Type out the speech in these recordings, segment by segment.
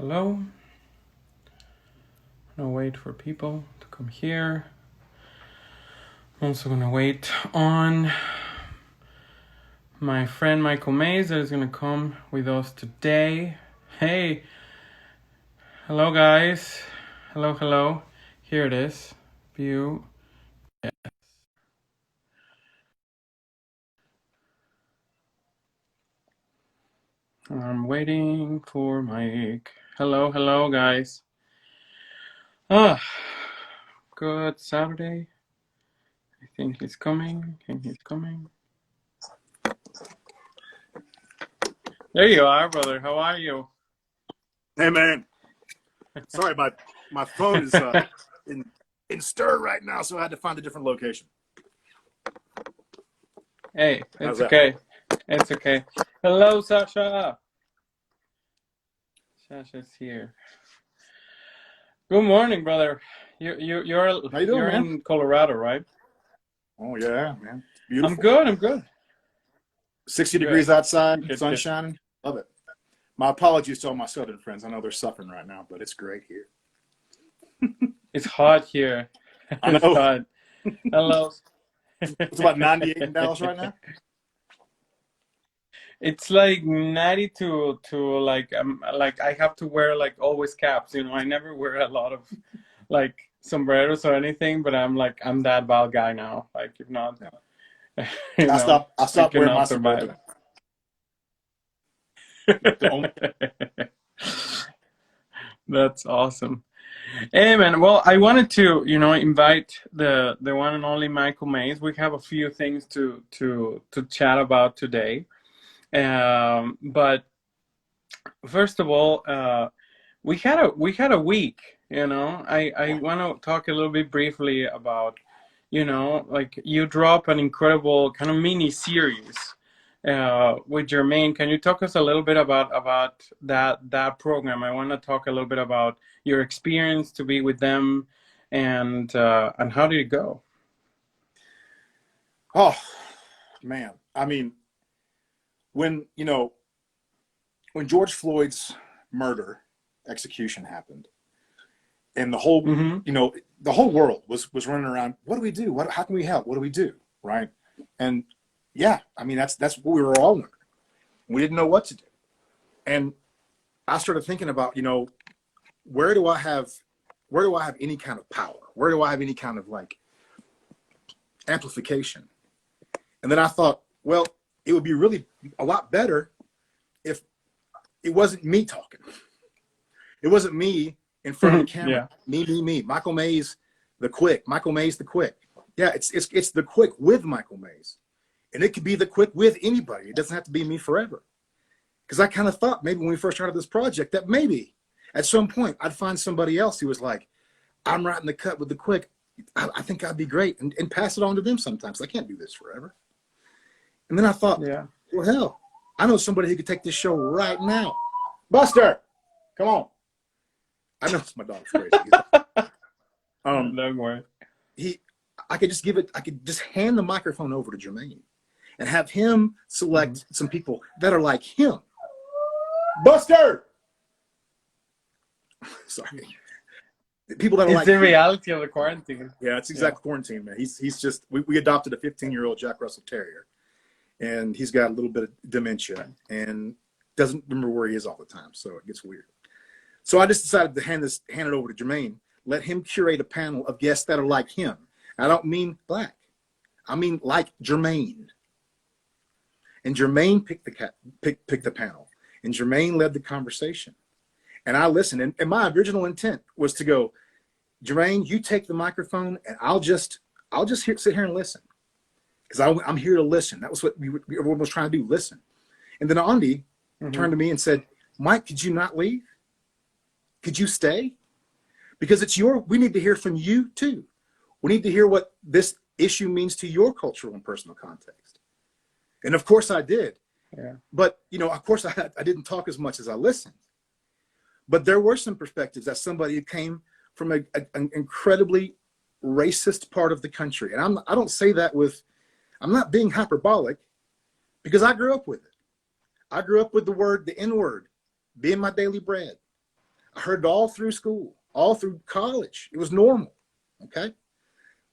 Hello. I'm gonna wait for people to come here. I'm also gonna wait on my friend Michael Mays that is gonna come with us today. Hey, hello guys. Hello. Here it is. View. Yes. I'm waiting for Mike. Hello guys. Ah, good Saturday. I think he's coming. There you are, brother. How are you? Hey man, sorry, my phone is in stir right now, so I had to find a different location. Hey, How's it's that? okay. It's okay. Hello, Sasha. Sasha's here. Good morning, brother. How you doing, You're man? in Colorado, right? Oh yeah, man, it's I'm beautiful. good. I'm good. 60 Good. degrees outside, sun Good. shining. Love it. My apologies to all my southern friends. I know they're suffering right now, but it's great here. It's hot here. I It's know. hot. Hello. It's about 98 in Dallas right now. It's like 90 to like I have to wear like always caps. I never wear a lot of like sombreros or anything, but I'm that bald guy now. Like if not, Yeah. you I know, stopped. I I stopped wearing my cannot survive. suburban. The only That's awesome. Hey man, well, I wanted to, invite the one and only Michael Mays. We have a few things to chat about today. But first of all, we had a week. I want to talk a little bit briefly about, like you drop an incredible kind of mini series with Jermaine. Can you talk us a little bit about that program? I want to talk a little bit about your experience to be with them, and how did it go? oh man, I mean, when when George Floyd's murder execution happened, and the whole Mm-hmm. the whole world was running around, what do we do, how can we help, what do we do, right? And yeah, I mean, that's what we were all wondering. We didn't know what to do. And I started thinking about, where do I have any kind of power, where do I have any kind of like amplification? And then I thought, well, it would be really a lot better if it wasn't me talking. It wasn't me in front of the camera. Yeah. Me. Michael Mays, the Quick. Michael Mays, the Quick. Yeah, it's the Quick with Michael Mays, and it could be the Quick with anybody. It doesn't have to be me forever. Because I kind of thought maybe when we first started this project that maybe at some point I'd find somebody else who was like, I'm right in the cut with the Quick. I think I'd be great, and pass it on to them sometimes. I can't do this forever. And then I thought, Yeah. well, hell, I know somebody who could take this show right now. Buster, come on. I know my dog's crazy. Don't worry. I could just hand the microphone over to Jermaine and have him select some people that are like him. Buster! Sorry. People that are It's like the him. reality of the quarantine. Yeah, it's exact quarantine, man. He's just, we adopted a 15-year-old Jack Russell Terrier, and he's got a little bit of dementia and doesn't remember where he is all the time, so it gets weird. So I just decided to hand it over to Jermaine, let him curate a panel of guests that are like him. I don't mean black. I mean like Jermaine. And Jermaine picked the panel. And Jermaine led the conversation. And I listened. And my original intent was to go, Jermaine, you take the microphone and I'll just sit here and listen. Because I'm here to listen. That was what everyone was trying to do, listen. And then Andy turned to me and said, Mike, could you not leave? Could you stay? Because we need to hear from you too. We need to hear what this issue means to your cultural and personal context. And of course I did. Yeah. But, of course I didn't talk as much as I listened. But there were some perspectives that somebody who came from an incredibly racist part of the country. And I don't say that I'm not being hyperbolic, because I grew up with it. I grew up with the N-word being my daily bread. I heard it all through school, all through college. It was normal. Okay.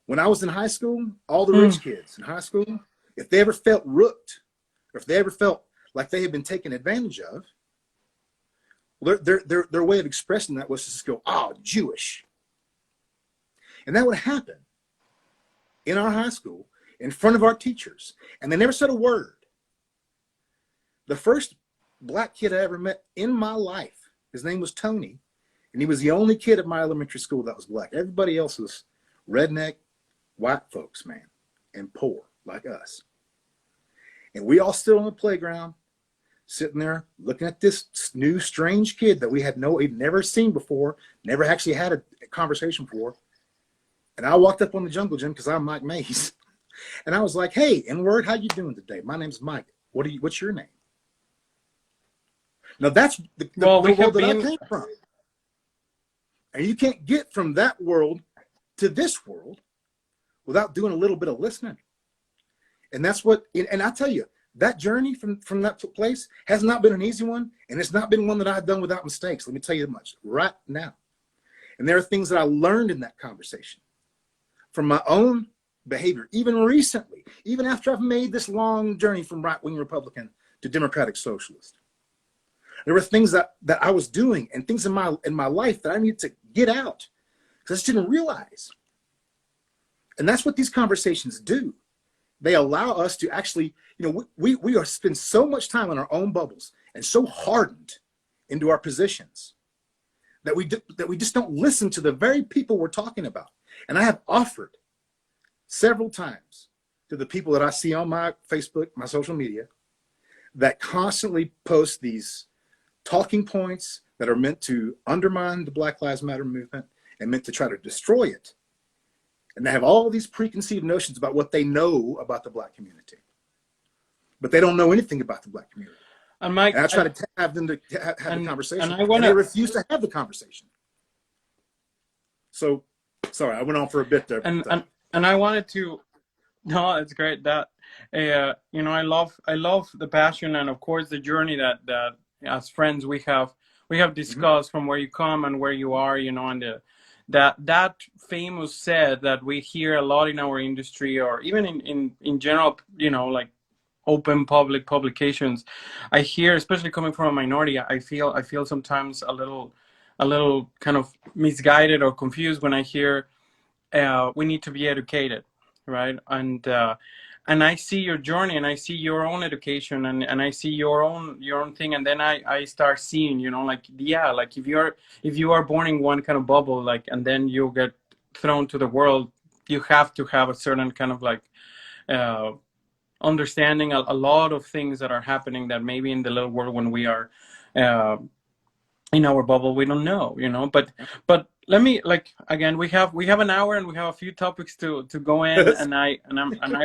When I was in high school, all the Mm. rich kids in high school, if they ever felt rooked, or if they ever felt like they had been taken advantage of, their way of expressing that was to just go, oh, Jewish. And that would happen in our high school in front of our teachers. And they never said a word. The first black kid I ever met in my life, his name was Tony. And he was the only kid at my elementary school that was black. Everybody else was redneck, white folks, man, and poor like us. And we all stood on the playground, sitting there looking at this new strange kid that we'd never seen before, never actually had a conversation before. And I walked up on the jungle gym because I'm Mike Mays. And I was like, hey, N-word, how you doing today? My name's Mike. What's your name? Now that's the Well, we world have that I been. came from. And you can't get from that world to this world without doing a little bit of listening. And that's what, and I tell you, that journey from that place has not been an easy one. And it's not been one that I've done without mistakes. Let me tell you much right now. And there are things that I learned in that conversation from my own behavior, even recently, even after I've made this long journey from right-wing Republican to Democratic Socialist. There were things that I was doing and things in my life that I needed to get out because I just didn't realize. And that's what these conversations do. They allow us to actually, we are spend so much time in our own bubbles and so hardened into our positions that we just don't listen to the very people we're talking about. And I have offered several times to the people that I see on my Facebook, my social media, that constantly post these talking points that are meant to undermine the Black Lives Matter movement and meant to try to destroy it. And they have all these preconceived notions about what they know about the black community. But they don't know anything about the black community. And Mike, and I try to have them to have the conversation, and they refuse to have the conversation. So, sorry, I went on for a bit there. And I wanted to. No, it's great that I love the passion and of course the journey that as friends we have discussed from where you come and where you are, and that famous said that we hear a lot in our industry or even in general, like open public publications. I hear, especially coming from a minority, I feel sometimes a little kind of misguided or confused when I hear we need to be educated, right? And I see your journey and I see your own education and I see your own thing, and then I start seeing, like if you are born in one kind of bubble, like, and then you get thrown to the world, you have to have a certain kind of like understanding a lot of things that are happening that maybe in the little world when we are in our bubble we don't know, but let me, like, again, we have an hour and we have a few topics to go in, and I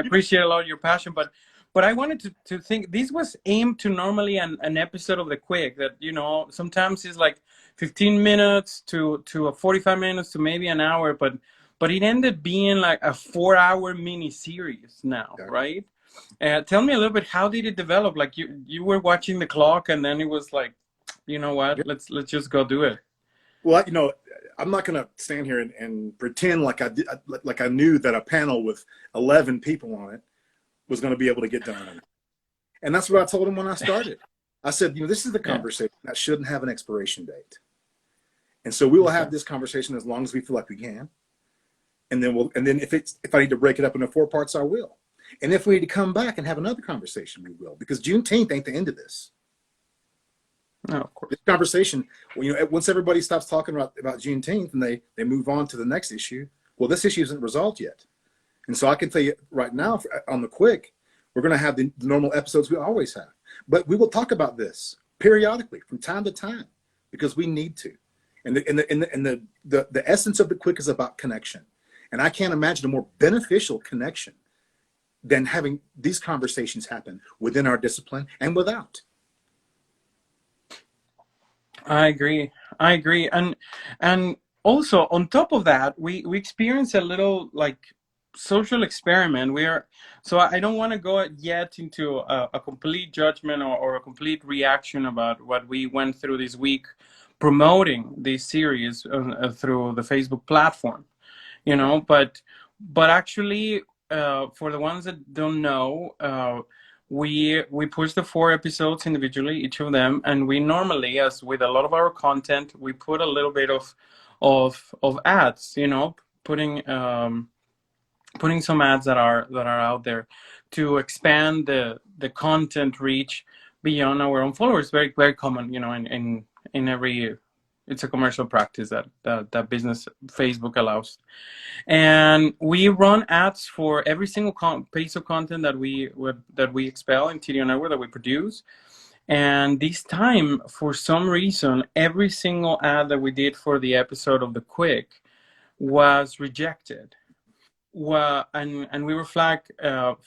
appreciate a lot of your passion, but I wanted to think this was aimed to normally an episode of the quick that sometimes it's like 15 minutes to 45 minutes to maybe an hour, but it ended being like a 4-hour mini series now, right? Tell me a little bit, how did it develop? Like you were watching the clock and then it was like, you know what, let's just go do it. Well, I'm not going to stand here and pretend like I knew that a panel with 11 people on it was going to be able to get done. And that's what I told him when I started. I said, this is the conversation that shouldn't have an expiration date. And so we will have this conversation as long as we feel like we can. And then if I need to break it up into 4 parts, I will. And if we need to come back and have another conversation, we will, because Juneteenth ain't the end of this. No, of course. This conversation, once everybody stops talking about Juneteenth and they move on to the next issue, well, this issue isn't resolved yet. And so I can tell you right now, on the quick, we're going to have the normal episodes we always have. But we will talk about this periodically from time to time because we need to. And the essence of the quick is about connection. And I can't imagine a more beneficial connection than having these conversations happen within our discipline and without. I agree. And also on top of that, we experience a little like social experiment. So I don't want to go yet into a complete judgment or a complete reaction about what we went through this week promoting this series through the Facebook platform, you know. But actually, for the ones that don't know, we push the 4 episodes individually, each of them, and we normally, as with a lot of our content, we put a little bit of ads, you know, putting some ads that are out there to expand the content reach beyond our own followers. Very very common, you know, in every, it's a commercial practice that business Facebook allows. And we run ads for every single piece of content that we expel in TDO Network, that we produce. And this time, for some reason, every single ad that we did for the episode of The Quick was rejected. Well, and we were flagged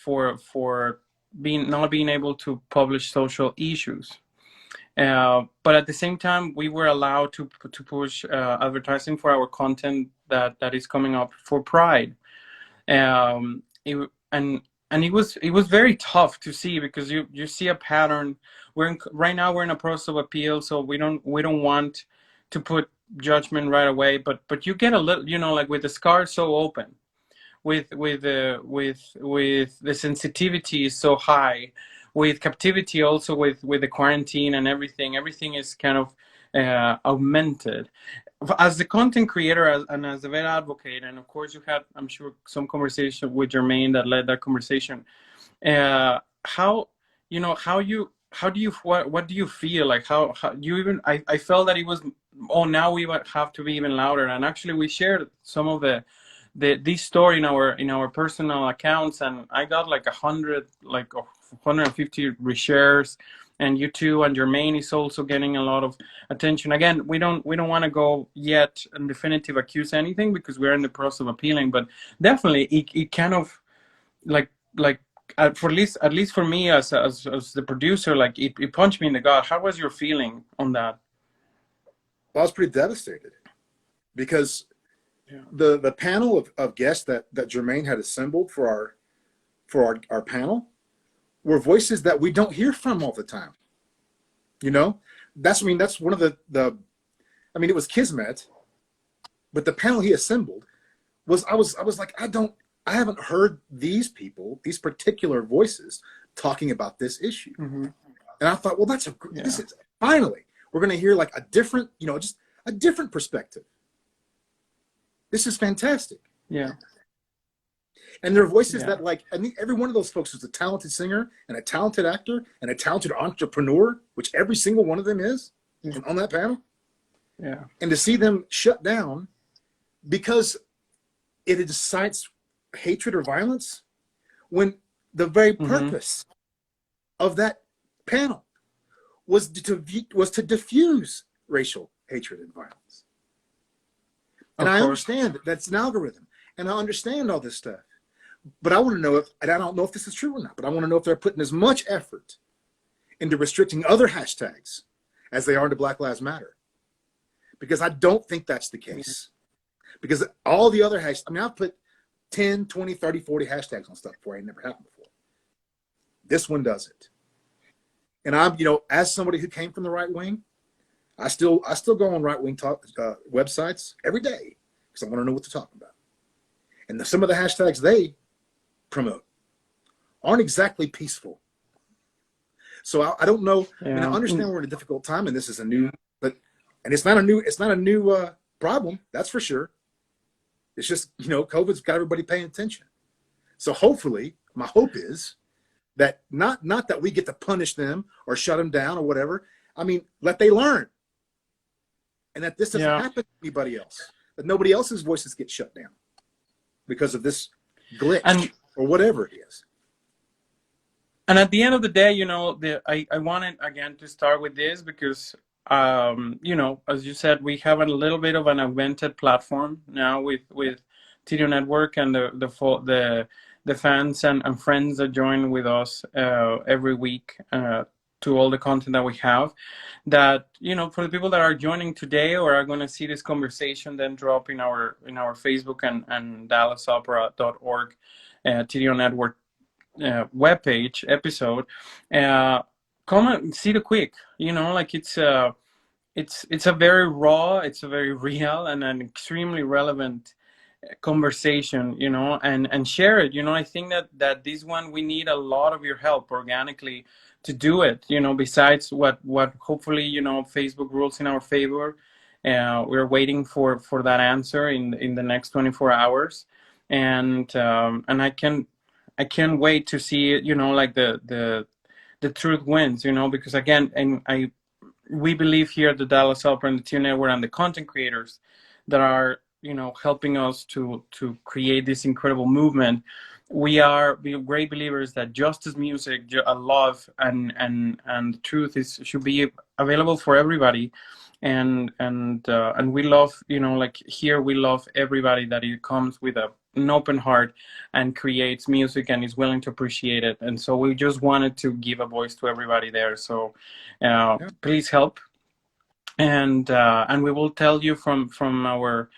for not being able to publish social issues. But at the same time, we were allowed to push advertising for our content that is coming up for Pride. And it was very tough to see, because you see a pattern. Right now we're in a process of appeal, so we don't want to put judgment right away. But you get a little, you know, like with the scar so open, with the sensitivity is so high, with captivity also, with the quarantine and everything is kind of augmented. As the content creator and as the vet advocate, and of course you had, I'm sure, some conversation with Jermaine that led that conversation. How, you know, what do you feel like? How you even, I felt that it was, oh, now we would have to be even louder. And actually we shared some of this story in our personal accounts, and I got like 150 reshares, and you too, and Jermaine is also getting a lot of attention. Again, we don't want to go yet and definitive accuse anything, because we're in the process of appealing, but definitely it kind of like for at least for me as the producer, like it punched me in the gut. How was your feeling on that? Well, I was pretty devastated, because Yeah. the panel of guests that Jermaine had assembled for our panel were voices that we don't hear from all the time. You know, that's one of the it was kismet, but the panel he assembled was, I was like, I haven't heard these particular voices talking about this issue. Mm-hmm. And I thought, well, this is finally, we're going to hear like a different, you know, just a different perspective. This is fantastic. Yeah. And there are voices that, like, I think every one of those folks is a talented singer and a talented actor and a talented entrepreneur, which every single one of them is on that panel. Yeah. And to see them shut down because it incites hatred or violence, when the very purpose of that panel was to diffuse racial hatred and violence. And I understand that that's an algorithm, and I understand all this stuff. But I want to know and I don't know if this is true or not, but I want to know if they're putting as much effort into restricting other hashtags as they are into Black Lives Matter. Because I don't think that's the case. Because all the other hashtags, I've put 10, 20, 30, 40 hashtags on stuff before. It never happened before. This one does it. And I'm, you know, as somebody who came from the right wing, I still go on right wing websites every day because I want to know what they're talking about. And some of the hashtags they promote aren't exactly peaceful. So I don't know. I mean, I understand we're in a difficult time, and this is and it's not a new problem. That's for sure. It's just, you know, COVID's got everybody paying attention. So hopefully, my hope is that not that we get to punish them or shut them down or whatever. I mean, they learn. And that this doesn't happen to anybody else. That nobody else's voices get shut down because of this glitch or whatever it is. And at the end of the day, you know, I wanted again to start with this because, you know, as you said, we have a little bit of an augmented platform now with TDO Network and the fans and friends that join with us every week to all the content that we have. That, you know, for the people that are joining today or are going to see this conversation then drop in our Facebook and DallasOpera.org TDO Network webpage episode, come and see the quick, you know, like it's it's a very raw, it's a very real and an extremely relevant conversation, you know, and share it. You know, I think that this one we need a lot of your help organically to do it. You know, besides what hopefully, you know, Facebook rules in our favor. We're waiting for that answer in the next 24 hours, and I can't wait to see it. You know, like the truth wins. You know, because again, and I we believe here at the Dallas Opera and the Tune Network and the content creators that are, you know, helping us to create this incredible movement. We are great believers that justice music, love, and truth should be available for everybody, and we love, you know, like here we love everybody that it comes with an open heart and creates music and is willing to appreciate it. And so we just wanted to give a voice to everybody there. So Yeah. please help, and we will tell you from our,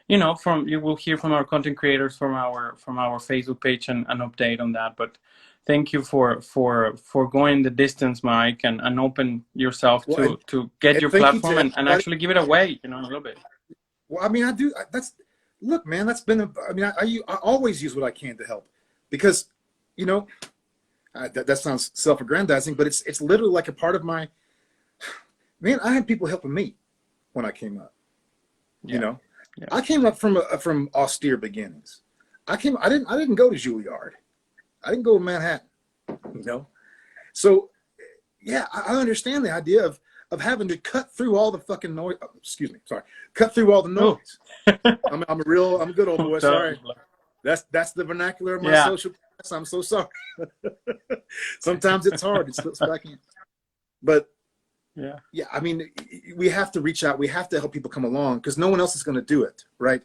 you know, from you will hear from our content creators from our Facebook page and update on that. But thank you for going the distance, Mike, and open yourself Well, to get and your thank you platform to and everybody. actually give it away, you know, a little bit. Well, I mean, I do. That's look, man. That's been. I mean, I always use what I can to help because, you know, that sounds self-aggrandizing, but it's literally like a part of my. Man, I had people helping me when I came up. You Yeah, know, yeah, I came up from austere beginnings. I didn't go to Juilliard. I didn't go to Manhattan. You know, so yeah, I understand the idea of having to cut through all the fucking noise. Excuse me, sorry, cut through all the oh. noise. I'm a good old boy. Sorry, that's the vernacular of my Yeah, social class. I'm so sorry. Sometimes it's hard. It slips back in. But yeah, yeah, I mean, we have to reach out. We have to help people come along because no one else is going to do it, right?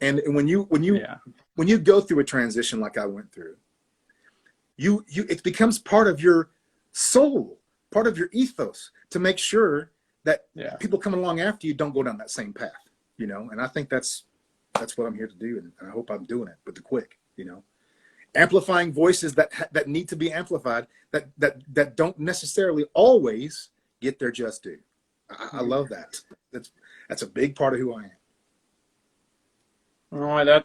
And yeah, when you go through a transition like I went through, you it becomes part of your soul, part of your ethos to make sure that yeah. people coming along after you don't go down that same path, you know. And I think that's what I'm here to do, and I hope I'm doing it with the quick, you know, amplifying voices that need to be amplified, that don't necessarily always get their just due. I love that. That's a big part of who I am. Oh,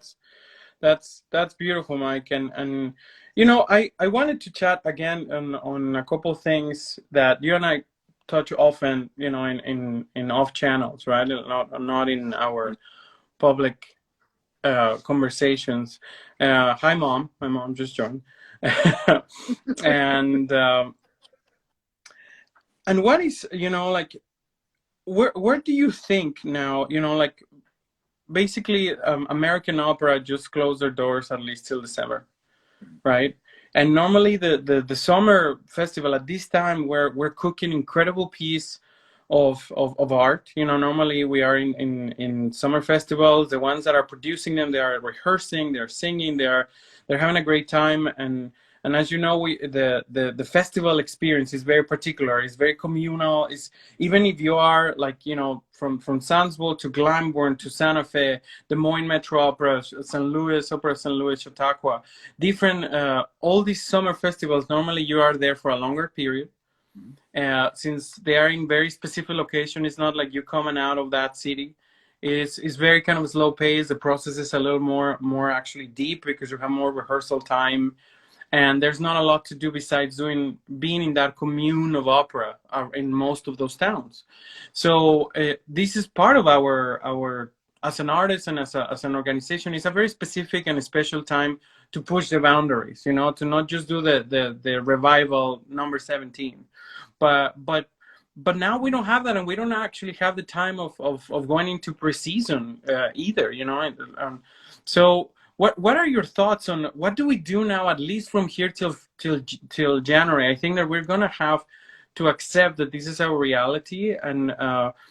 that's beautiful, Mike. And you know, I wanted to chat again on a couple things that you and I touch often, you know, in off channels, right? Not in our public conversations. Hi, mom. My mom just joined. and and what is, you know, like where do you think now, you know, like basically American opera just closed their doors at least till December, right? And normally the summer festival at this time we're cooking incredible piece of art. You know, normally we are in summer festivals. The ones that are producing them, they are rehearsing, they're singing, they're having a great time. And as you know, the festival experience is very particular. It's very communal. It's even if you are like, you know, from Sandsville to Glamborn to Santa Fe, Des Moines Metro Opera, St. Louis Opera, St. Louis, Chautauqua, different all these summer festivals. Normally you are there for a longer period. Since they are in very specific location, it's not like you coming out of that city. It's very kind of slow pace. The process is a little more actually deep because you have more rehearsal time, and there's not a lot to do besides being in that commune of opera in most of those towns. So this is part of our as an artist and as an organization. It's a very specific and special time to push the boundaries, you know, to not just do the revival number 17, but now we don't have that, and we don't actually have the time of going into preseason either, you know. So what are your thoughts on what do we do now, at least from here till January? I think that we're gonna have to accept that this is our reality, and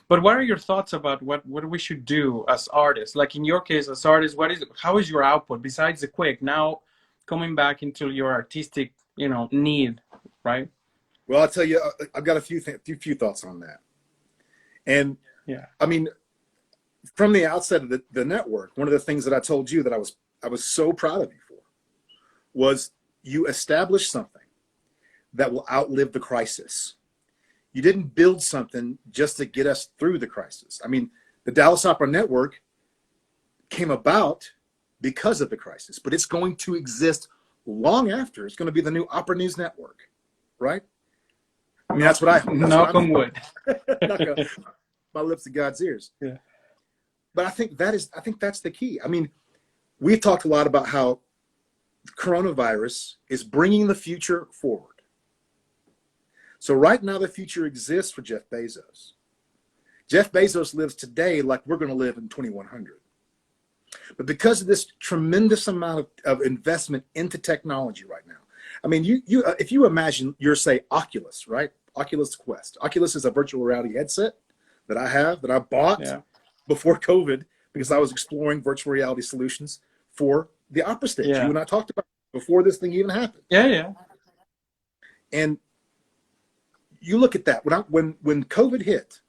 but what are your thoughts about what we should do as artists? Like in your case as artists, how is your output besides the quick now coming back into your artistic, you know, need, right? Well, I'll tell you, I've got a few thoughts on that. And Yeah, I mean, from the outset of the network, one of the things that I told you that I was so proud of you for was you establish something that will outlive the crisis. You didn't build something just to get us through the crisis. I mean, the Dallas Opera Network came about because of the crisis, but it's going to exist long after. It's going to be the new Opera News Network, right? I mean, that's what I hope. That's what Knock I'm on wood. Knock on my lips to God's ears. Yeah. But I think that's the key. I mean, we've talked a lot about how coronavirus is bringing the future forward. So right now, the future exists for Jeff Bezos. Jeff Bezos lives today like we're going to live in 2100. But because of this tremendous amount of investment into technology right now, I mean, if you imagine your, say, Oculus, right? Oculus Quest. Oculus is a virtual reality headset that I bought before COVID because I was exploring virtual reality solutions for the opera stage. Yeah. You and I talked about it before this thing even happened. Yeah. And you look at that. When COVID hit,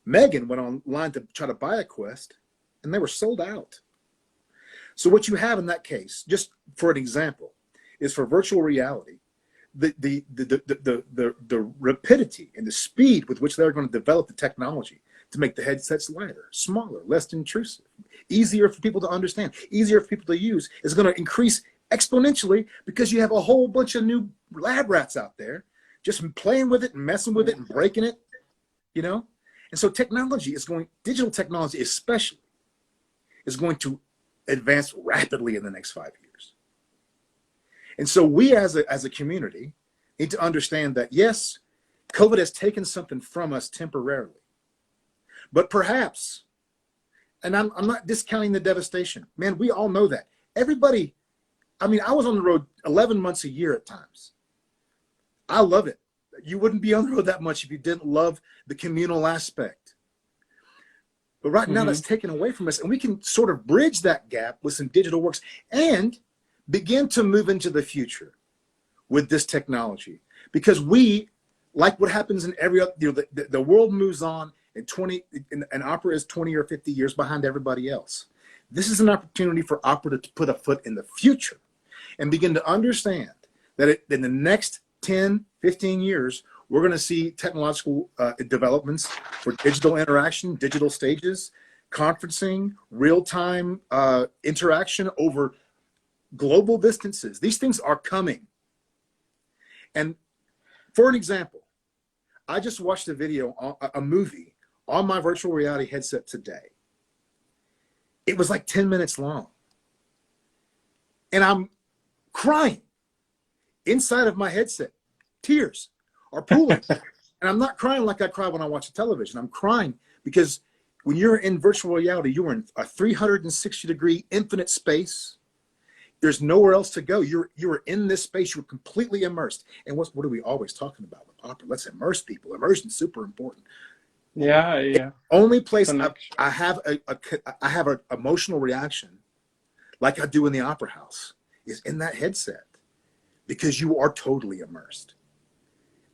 Megan went online to try to buy a Quest, and they were sold out. So what you have in that case, just for an example, is for virtual reality, the rapidity and the speed with which they're going to develop the technology to make the headsets lighter, smaller, less intrusive, easier for people to understand, easier for people to use, is going to increase exponentially because you have a whole bunch of new lab rats out there just playing with it and messing with it and breaking it, you know? And so digital technology especially, is going to advance rapidly in the next 5 years. And so we as a community need to understand that, yes, COVID has taken something from us temporarily, but perhaps, and I'm not discounting the devastation, man, we all know that. Everybody, I mean, I was on the road 11 months a year at times. I love it. You wouldn't be on the road that much if you didn't love the communal aspect. But right now that's taken away from us, and we can sort of bridge that gap with some digital works and begin to move into the future with this technology. Because we, like what happens in every other, the world moves on, and opera is 20 or 50 years behind everybody else. This is an opportunity for opera to put a foot in the future and begin to understand that in the next 10, 15 years, we're going to see technological developments for digital interaction, digital stages, conferencing, real-time interaction over global distances. These things are coming. And for an example, I just watched a movie on my virtual reality headset today. It was like 10 minutes long. And I'm crying inside of my headset. Tears are pooling. And I'm not crying like I cry when I watch a television. I'm crying because when you're in virtual reality, you're in a 360-degree infinite space. There's nowhere else to go. You're in this space. You're completely immersed. And what are we always talking about with opera? Let's immerse people. Immersion is super important. Yeah. Only place I have an emotional reaction like I do in the opera house is in that headset because you are totally immersed.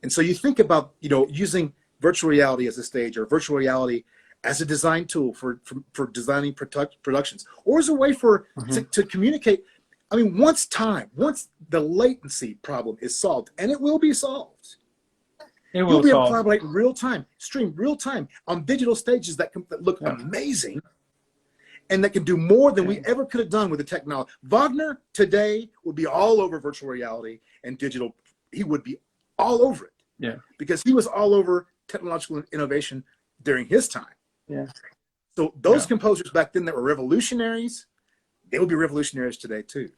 And so you think about, using virtual reality as a stage or virtual reality as a design tool for designing productions or as a way to communicate. I mean, once the latency problem is solved, and it will be solved, you'll be able to collaborate in real time, stream real time on digital stages that look amazing and that can do more than we ever could have done with the technology. Wagner today would be all over virtual reality and digital. He would be all over it. Yeah. Because he was all over technological innovation during his time. Yeah. So those composers back then that were revolutionaries, they will be revolutionaries today too.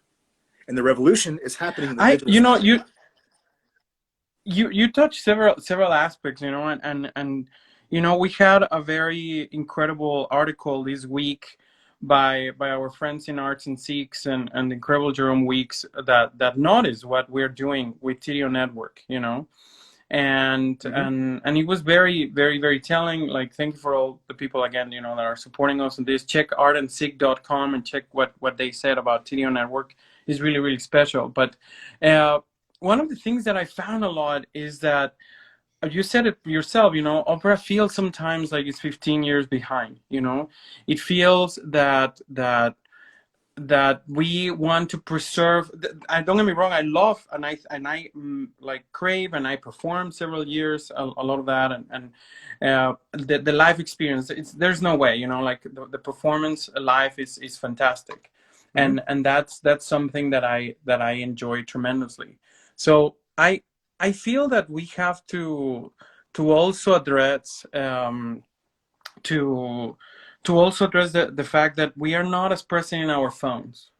And the revolution is happening in the digital you touched several aspects, and we had a very incredible article this week by our friends in Arts and Seeks and the incredible Jerome Weeks that noticed what we're doing with TDO Network, and it was very, very, very telling. Like, thank you for all the people again, that are supporting us in this. Check artandseek.com and check what they said about TDO Network. Is really, really special. But one of the things that I found a lot is that you said it yourself, opera feels sometimes like it's 15 years behind. It feels that that we want to preserve. I don't get me wrong. I love and I like crave and I performed several years a lot of that and the live experience. There's no way, you know, like the performance live is fantastic, Mm-hmm. and that's something that I enjoy tremendously. So I feel that we have to also address to also address the fact that we are not as present in our phones,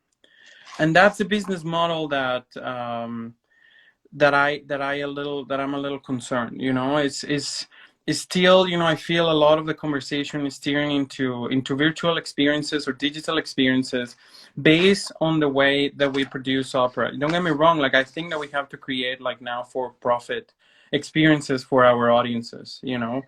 and that's a business model that I'm a little concerned. You know, it's still, you know, I feel a lot of the conversation is steering into virtual experiences or digital experiences based on the way that we produce opera. Don't get me wrong, like I think that we have to create like now for profit experiences for our audiences, you know,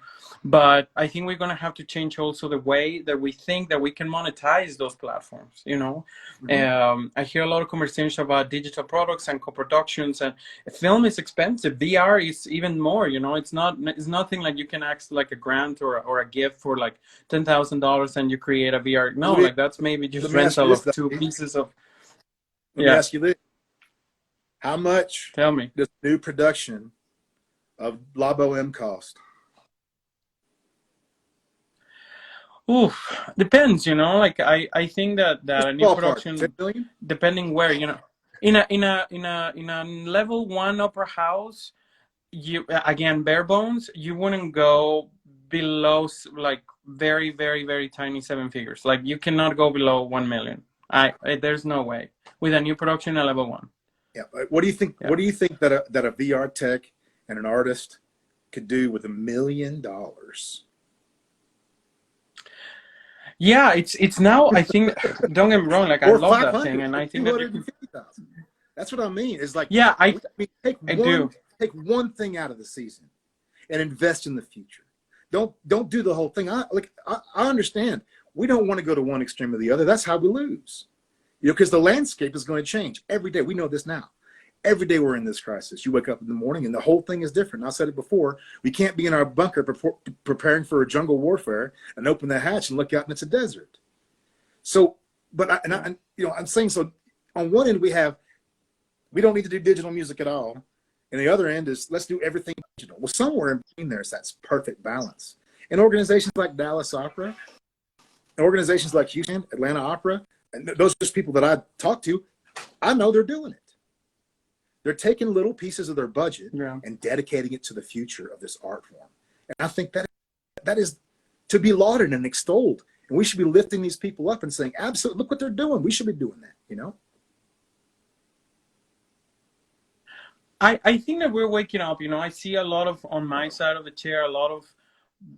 but I think we're going to have to change also the way that we think that we can monetize those platforms, you know. Mm-hmm. I hear a lot of conversations about digital products and co-productions, and film is expensive. VR is even more, you know. It's nothing like you can ask like a grant or a gift for like $10,000 and you create a VR. No, Let me like that's maybe let just me ask you rental this, of two Dusty. pieces of. Let me Yeah, ask you this: how much tell me. does new production of Labo M cost? Oof, depends, you know. Like I think that Just a new ballpark, 10 production, million. depending where, you know, in a level one opera house, you again bare bones, you wouldn't go below like very tiny seven figures. Like you cannot go below 1 million. There's no way with a new production at level one. Yeah. What do you think? Yeah. What do you think that a VR tech and an artist could do with $1 million? Yeah, it's now, I think, don't get me wrong, like I Or love that thing 500 and or I think that you can. 250,000. That's what I mean. Is like Yeah, we, we take I do. one thing out of the season and invest in the future. Don't do the whole thing. I understand. We don't want to go to one extreme or the other. That's how we lose. You know, because the landscape is going to change every day. We know this now. Every day we're in this crisis. You wake up in the morning and the whole thing is different. I said it before. We can't be in our bunker preparing for a jungle warfare and open the hatch and look out and it's a desert. So, but you know, I'm saying, so on one end we don't need to do digital music at all, and the other end is let's do everything digital. Well, somewhere in between there's that perfect balance. And organizations like Dallas Opera, and organizations like Houston, Atlanta Opera, and those are just people that I talk to. I know they're doing it. They're taking little pieces of their budget Yeah. and dedicating it to the future of this art form. And I think that is to be lauded and extolled. And we should be lifting these people up and saying, absolutely, look what they're doing. We should be doing that, you know? I think that we're waking up, you know. I see a lot of on my side of the chair, a lot of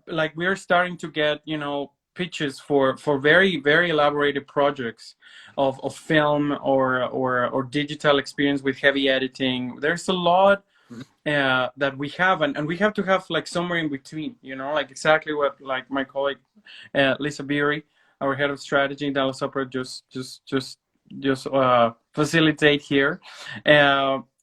like we're starting to get, you know, pitches for very elaborated projects of film or digital experience with heavy editing. There's a lot Mhm. that we have, and we have to have like somewhere in between, you know, like exactly what like my colleague Lisa Beery, our head of strategy in Dallas Opera, just facilitate here.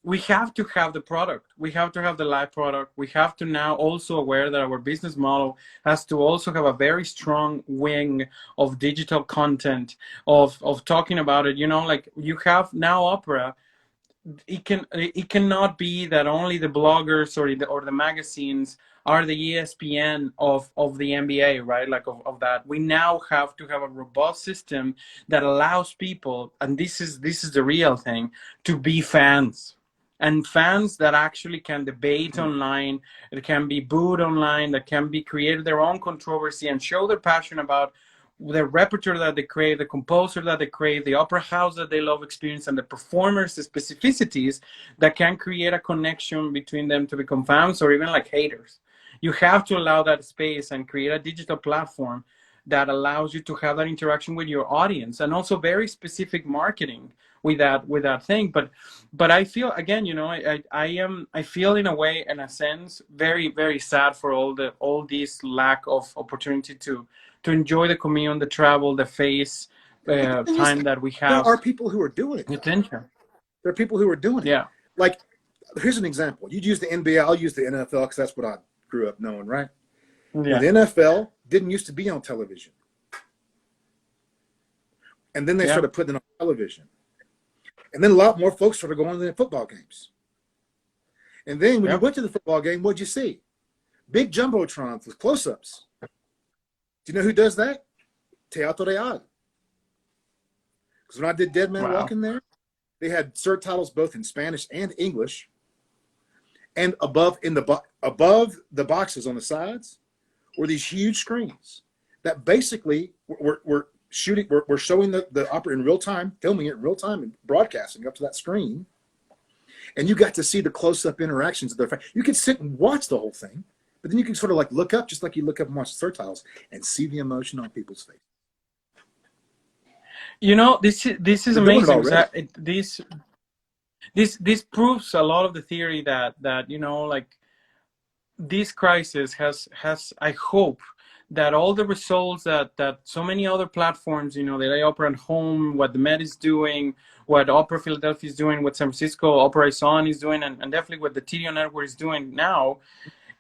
We have to have the product. We have to have the live product. We have to now also aware that our business model has to also have a very strong wing of digital content, of talking about it. You know, like you have now opera, it cannot be that only the bloggers or the magazines are the ESPN of the NBA, right? Like of that. We now have to have a robust system that allows people, and this is the real thing, to be fans. And fans that actually can debate online, that can be booed online, that can be created their own controversy and show their passion about the repertoire that they crave, the composer that they crave, the opera house that they love experience, and the performers, the specificities that can create a connection between them to become fans or even like haters. You have to allow that space and create a digital platform that allows you to have that interaction with your audience, and also very specific marketing with that thing. But I feel, again, you know, I feel in a way, in a sense, very sad for all this lack of opportunity to enjoy the commune, the travel, the face But the thing is, time that we there have. are people who are doing it, though. Attention. There are people who are doing it. Yeah. Like, here's an example. You'd use the NBA, I'll use the NFL because that's what I grew up knowing, right? You know, Yeah. the NFL didn't used to be on television. And then they Yeah. started putting it on television. And then a lot more folks started going to the football games. And then when you Yep. went to the football game, what'd you see? Big jumbotrons with close-ups. Do you know who does that? Teatro Real. Because when I did Dead Man Wow. Walking there, they had subtitles both in Spanish and English, and above the boxes on the sides were these huge screens that basically were shooting, we're showing the opera in real time, filming it in real time, and broadcasting up to that screen. And you got to see the close-up interactions of their. You could sit and watch the whole thing, but then you can sort of like look up, just like you look up and watch the subtitles, and see the emotion on people's face. You know, this is They're doing it amazing because already. this proves a lot of the theory that like this crisis has I hope that all the results that so many other platforms, that I Opera at Home, what the Met is doing, what Opera Philadelphia is doing, what San Francisco Opera is On is doing, and definitely what the TDO network is doing now,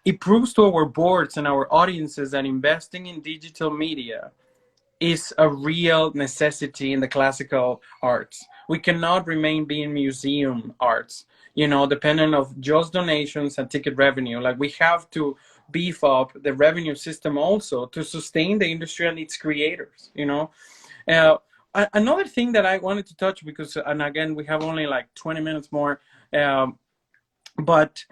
it proves to our boards and our audiences that investing in digital media is a real necessity in the classical arts. We cannot remain being museum arts, dependent of just donations and ticket revenue. Like, we have to beef up the revenue system also to sustain the industry and its creators. Uh, Another thing that I wanted to touch, because, and again, we have only like 20 minutes more, um, but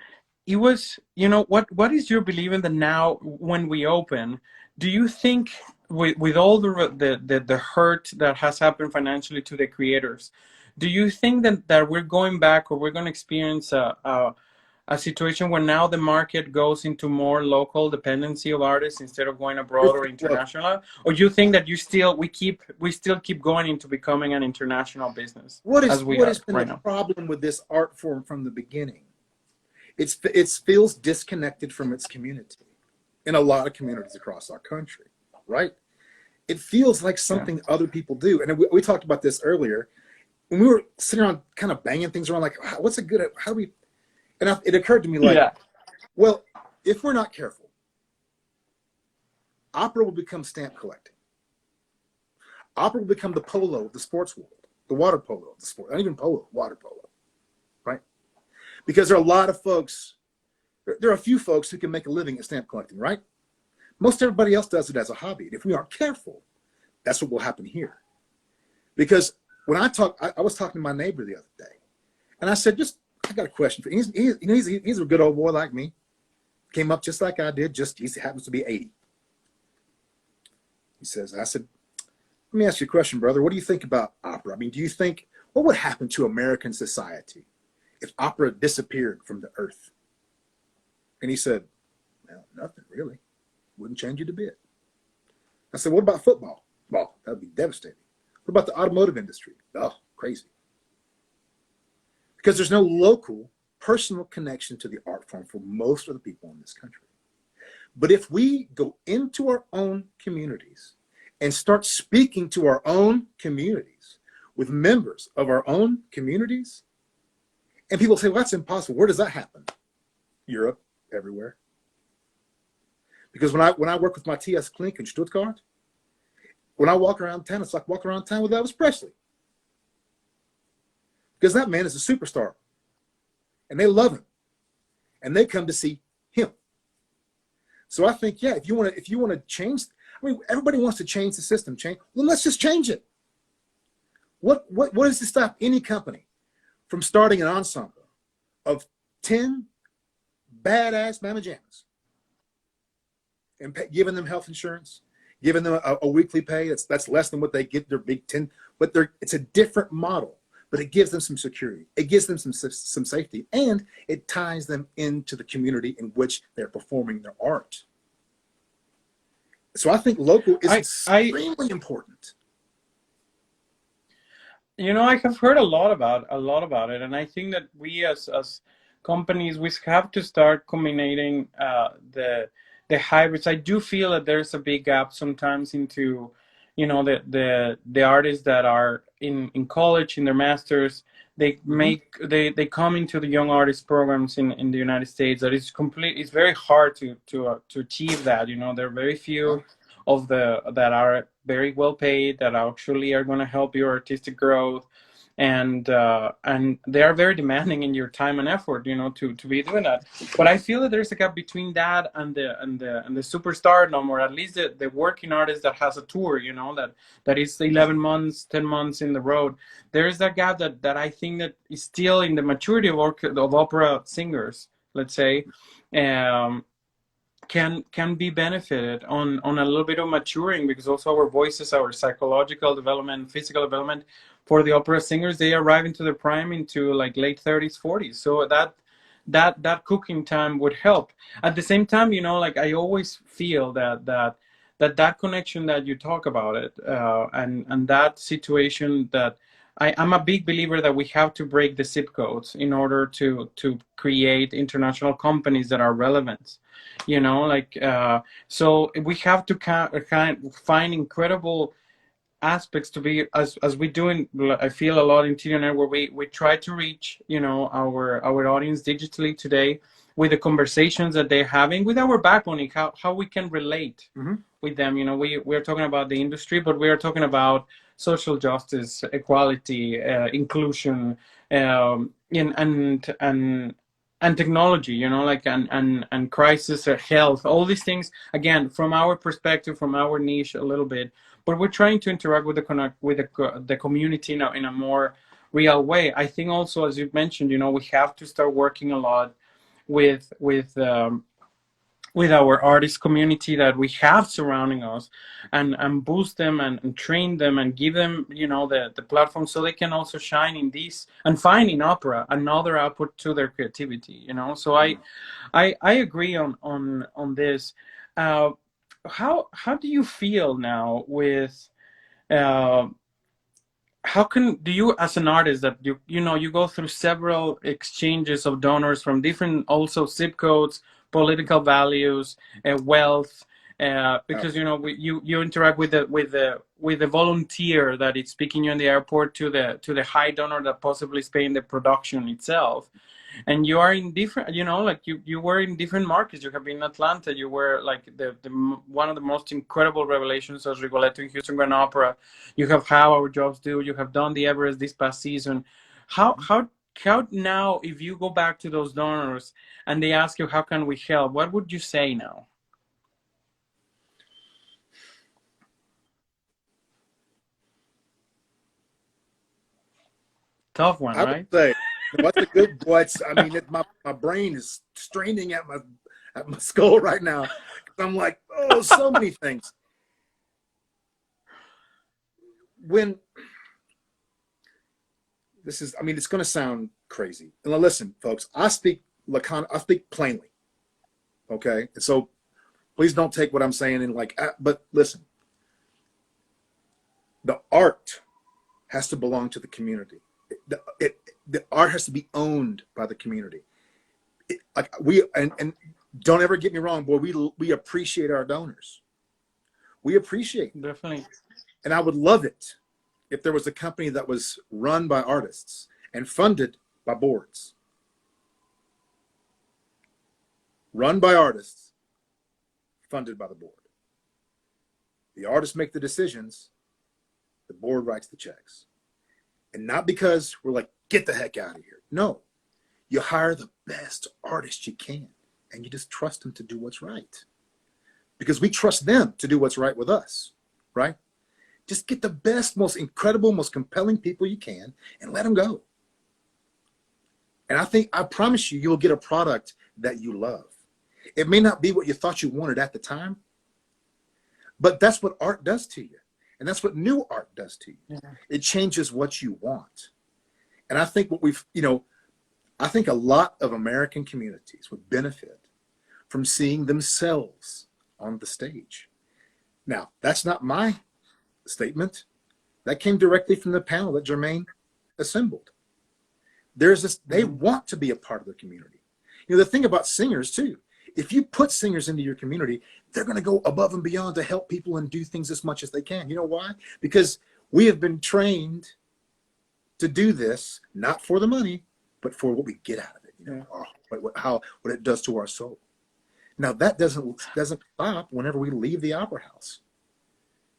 it was, what is your belief in the now when we open? Do you think, with all the hurt that has happened financially to the creators, do you think that we're going back, or we're going to experience a situation where now the market goes into more local dependency of artists instead of going abroad or Well, international? Or do you think that we still keep going into becoming an international business as we what are has been right the now? problem with this art form from the beginning? It feels disconnected from its community in a lot of communities across our country, right? It feels like Yeah. something other people do. And we talked about this earlier when we were sitting around kind of banging things around, like, what's a good, how do we, it occurred to me, like, Yeah. well, if we're not careful, opera will become stamp collecting. Opera will become the polo of the sports world, the water polo of the sport, not even polo, water polo, right? Because there are a lot of folks, there are a few folks who can make a living at stamp collecting, right? Most everybody else does it as a hobby. And if we aren't careful, that's what will happen here. Because when I was talking to my neighbor the other day, and I said, I got a question for you. He's a good old boy like me. Came up just like I did, just he happens to be 80. I said, let me ask you a question, brother. What do you think about opera? I mean, do you think, what would happen to American society if opera disappeared from the earth? And he said, well, nothing really. Wouldn't change it a bit. I said, what about football? Well, that would be devastating. What about the automotive industry? Oh, crazy. Because there's no local, personal connection to the art form for most of the people in this country. But if we go into our own communities and start speaking to our own communities with members of our own communities, and people say, well, that's impossible. Where does that happen? Europe, everywhere. Because when I work with my TS Klink in Stuttgart, when I walk around town, it's like walking around town with Elvis Presley. Because that man is a superstar. And they love him. And they come to see him. So I think, yeah, if you want to change, I mean, everybody wants to change the system. Well, let's just change it. What is to stop any company from starting an ensemble of 10 badass mama jammas and giving them health insurance, giving them a weekly pay that's less than what they get their big 10, but it's a different model, but it gives them some security, it gives them some safety, and it ties them into the community in which they're performing their art. So I think local is extremely important. I have heard a lot about it, and I think that we as companies, we have to start combining the hybrids. I do feel that there's a big gap sometimes into, the artists that are in college, in their masters. Mm-hmm. They come into the young artist programs in the United States. That is it's very hard to achieve that. There are very few of that are very well paid, that actually are going to help your artistic growth, and they are very demanding in your time and effort, to be doing that. But I feel that there's a gap between that and the superstardom, or at least the working artist that has a tour, that is 11 months, 10 months in the road. There is that gap that I think that is still in the maturity of opera singers, let's say. Um, can be benefited on a little bit of maturing, because also our voices, our psychological development, physical development for the opera singers, they arrive into their prime into like late 30s, 40s. So that cooking time would help. At the same time, like I always feel that connection that you talk about it, and that situation, that I'm a big believer that we have to break the zip codes in order to create international companies that are relevant. Like, so we have to find incredible aspects to be, as we do in, I feel a lot in TNN, where we try to reach, our audience digitally today, with the conversations that they're having with our backbone, like how we can relate with them. We're talking about the industry, but we are talking about social justice, equality, inclusion, and technology, like, and crisis, health, all these things, again, from our perspective, from our niche a little bit. But we're trying to interact with the community now in a more real way. I think also, as you mentioned, we have to start working a lot with our artist community that we have surrounding us, and boost them, and train them, and give them, the platform, so they can also shine in this, and find in opera another output to their creativity. So I agree on this. How do you feel now with, uh, how can do you, as an artist, that you go through several exchanges of donors from different, also, zip codes, political values, wealth, because you interact with the volunteer that is picking you in the airport, to the high donor that possibly is paying the production itself. And you are in different, like, you were in different markets. You have been in Atlanta. You were like the one of the most incredible revelations as Rigoletto in Houston Grand Opera. You have How Our Jobs Do. You have done the Everest this past season. How now, if you go back to those donors and they ask you, how can we help, what would you say now? Tough one, I would right? say, what's a good boy? I mean, my brain is straining at my skull right now. I'm like, oh, so many things. When this is, I mean, it's going to sound crazy. And listen, folks, I speak plainly. Okay. And so please don't take what I'm saying in like, but listen, the art has to belong to the community. The art has to be owned by the community. Like and don't ever get me wrong, boy, we appreciate our donors. We appreciate them. Definitely. And I would love it if there was a company that was run by artists and funded by boards. Run by artists, funded by the board. The artists make the decisions, the board writes the checks. And not because we're like, get the heck out of here. No, you hire the best artists you can, and you just trust them to do what's right. Because we trust them to do what's right with us, right? Just get the best, most incredible, most compelling people you can and let them go. And I promise you, you'll get a product that you love. It may not be what you thought you wanted at the time, but that's what art does to you. And that's what new art does to you. Yeah. It changes what you want. And I think I think a lot of American communities would benefit from seeing themselves on the stage. Now, that's not my statement. That came directly from the panel that Jermaine assembled. They want to be a part of the community. The thing about singers too, if you put singers into your community, they're going to go above and beyond to help people and do things as much as they can. You know why? Because we have been trained to do this, not for the money, but for what we get out of it. What it does to our soul. Now that doesn't stop whenever we leave the opera house.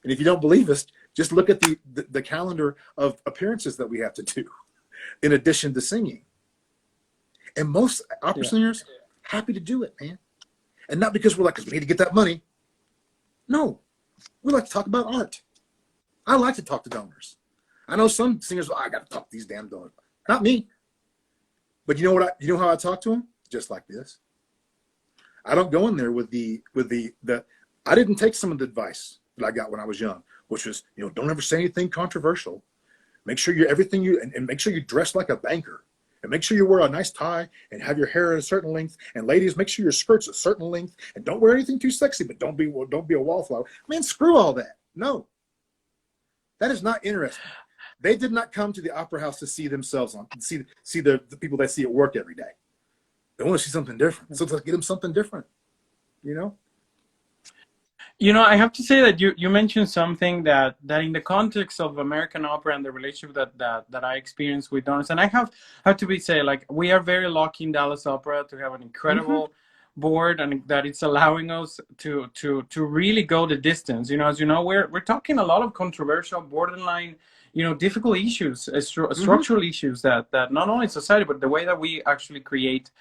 And if you don't believe us, just look at the calendar of appearances that we have to do in addition to singing. And most opera Yeah. singers happy to do it, man. And not because we're like, because we need to get that money. No, we like to talk about art. I like to talk to donors. I know some singers, I got to talk to these damn donors. Not me. But you know what? You know how I talk to them? Just like this. I don't go in there with the. I didn't take some of the advice that I got when I was young, which was, don't ever say anything controversial. Make sure you're everything and make sure you dress like a banker. And make sure you wear a nice tie and have your hair at a certain length. And ladies, make sure your skirt's a certain length and don't wear anything too sexy, but don't be a wallflower. Man, screw all that. No, that is not interesting. They did not come to the opera house to see themselves see the people that see it work every day. They want to see something different. So let's get them something different. I have to say that you mentioned something that in the context of American opera and the relationship that I experienced with donors, and I have to say, like, we are very lucky in Dallas Opera to have an incredible board, and that it's allowing us to really go the distance. As you know, we're talking a lot of controversial, borderline, difficult issues, structural issues that not only society, but the way that we actually create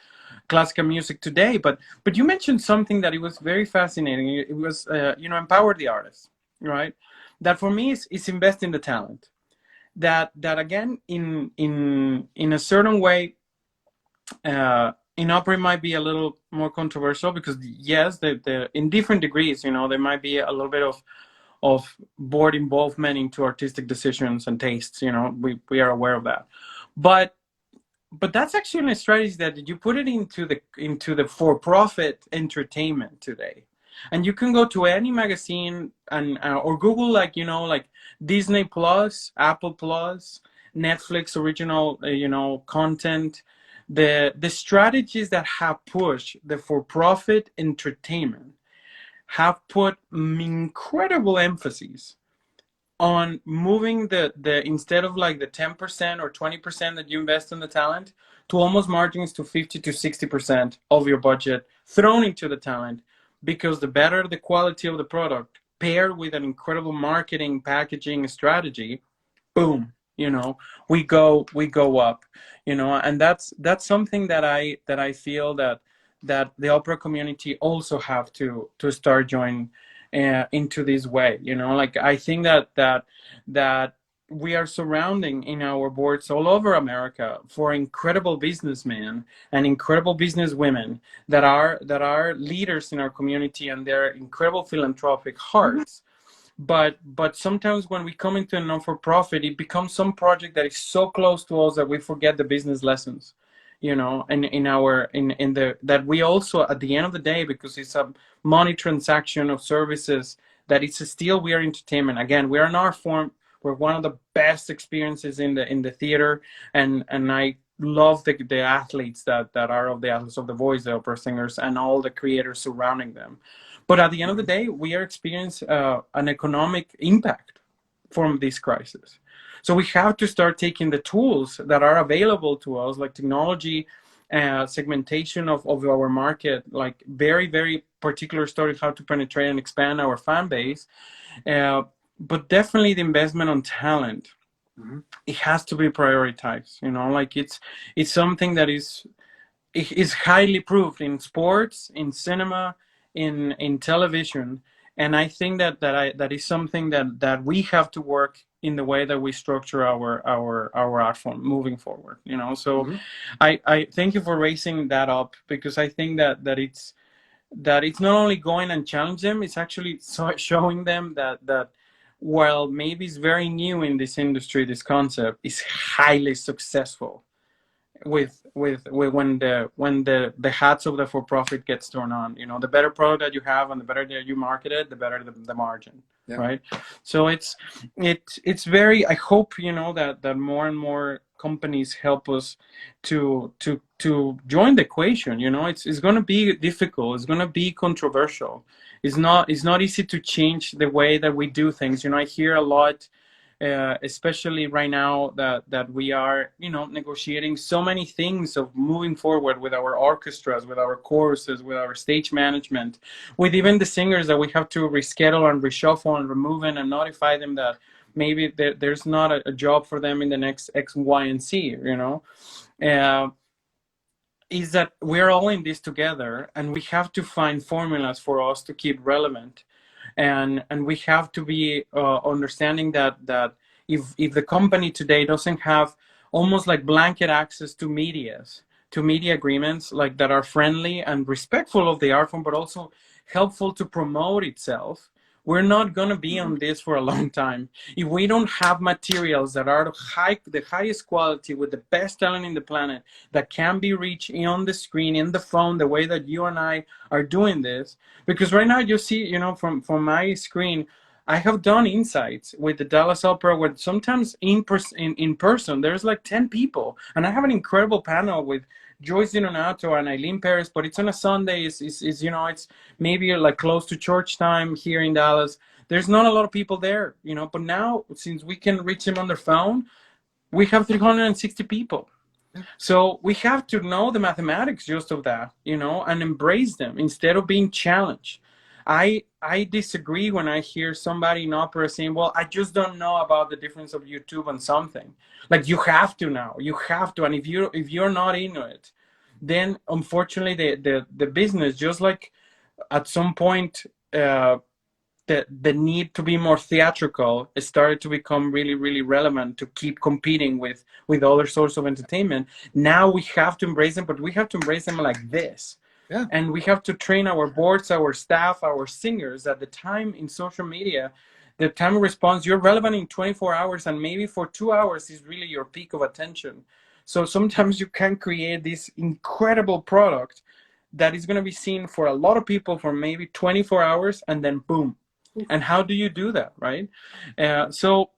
classical music today. But you mentioned something that it was very fascinating. It was empower the artist, right? That for me is invest in the talent. That again, in a certain way, in opera it might be a little more controversial, because yes, the in different degrees, there might be a little bit of board involvement into artistic decisions and tastes. We are aware of that, but that's actually a strategy that you put it into the for-profit entertainment today, and you can go to any magazine and or Google, like Disney Plus, Apple Plus, Netflix original content. The strategies that have pushed the for-profit entertainment have put incredible emphasis on moving the instead of like the 10% or 20% that you invest in the talent, to almost margins to 50 to 60% of your budget thrown into the talent, because the better the quality of the product paired with an incredible marketing packaging strategy, boom, we go up, and that's something that I feel that the opera community also have to start joining into this way. Like, I think that we are surrounding in our boards all over America for incredible businessmen and incredible businesswomen that are leaders in our community, and they're incredible philanthropic hearts. But sometimes when we come into a non-for-profit, it becomes some project that is so close to us that we forget the business lessons, and that we also, at the end of the day, because it's a money transaction of services, that it's still, we are entertainment. Again, we are an art form. We're one of the best experiences in the theater, and I love the athletes that are of the athletes of the voice, the opera singers, and all the creators surrounding them. But at the end of the day, we are experiencing an economic impact from this crisis. So we have to start taking the tools that are available to us, like technology, segmentation of our market, like very, very particular story how to penetrate and expand our fan base. But definitely the investment on talent, it has to be prioritized. Like it's something that is highly proved in sports, in cinema, in television, and I think that is something that we have to work in the way that we structure our art form moving forward. So I thank you for raising that up, because I think that it's not only going and challenge them, it's actually showing them that while maybe it's very new in this industry, this concept is highly successful with when the hats of the for-profit gets thrown on. The better product that you have and the better that you market it, the better the margin. Yeah. Right. So it's very, I hope that more and more companies help us to join the equation. It's going to be difficult, it's going to be controversial, it's not easy to change the way that we do things. I hear a lot especially right now that we are, negotiating so many things of moving forward with our orchestras, with our choruses, with our stage management, with even the singers that we have to reschedule and reshuffle and remove and notify them that maybe there's not a job for them in the next X, Y, and Z, uh, is that we're all in this together, and we have to find formulas for us to keep relevant, and we have to be understanding that if the company today doesn't have almost like blanket access to media agreements like that are friendly and respectful of the art form, but also helpful to promote itself, we're not going to be on this for a long time. If we don't have materials that are the highest quality with the best talent in the planet that can be reached on the screen, in the phone, the way that you and I are doing this, because right now you see, from my screen, I have done insights with the Dallas Opera where sometimes in person there's like 10 people, and I have an incredible panel with Joyce DiDonato and Eileen Paris, but it's on a Sunday. It's maybe like close to church time here in Dallas. There's not a lot of people there, but now since we can reach them on their phone, we have 360 people. So we have to know the mathematics just of that, and embrace them instead of being challenged. I disagree when I hear somebody in opera saying, well, I just don't know about the difference of YouTube and something. Like, you have to now. You have to. And if you're not into it, then unfortunately the business, just like at some point, the need to be more theatrical started to become really, really relevant to keep competing with other sources of entertainment. Now we have to embrace them, but we have to embrace them like this. Yeah. And we have to train our boards, our staff, our singers that the time in social media, the time of response, you're relevant in 24 hours, and maybe for 2 hours is really your peak of attention. So sometimes you can create this incredible product that is going to be seen for a lot of people for maybe 24 hours, and then boom. And how do you do that, right? So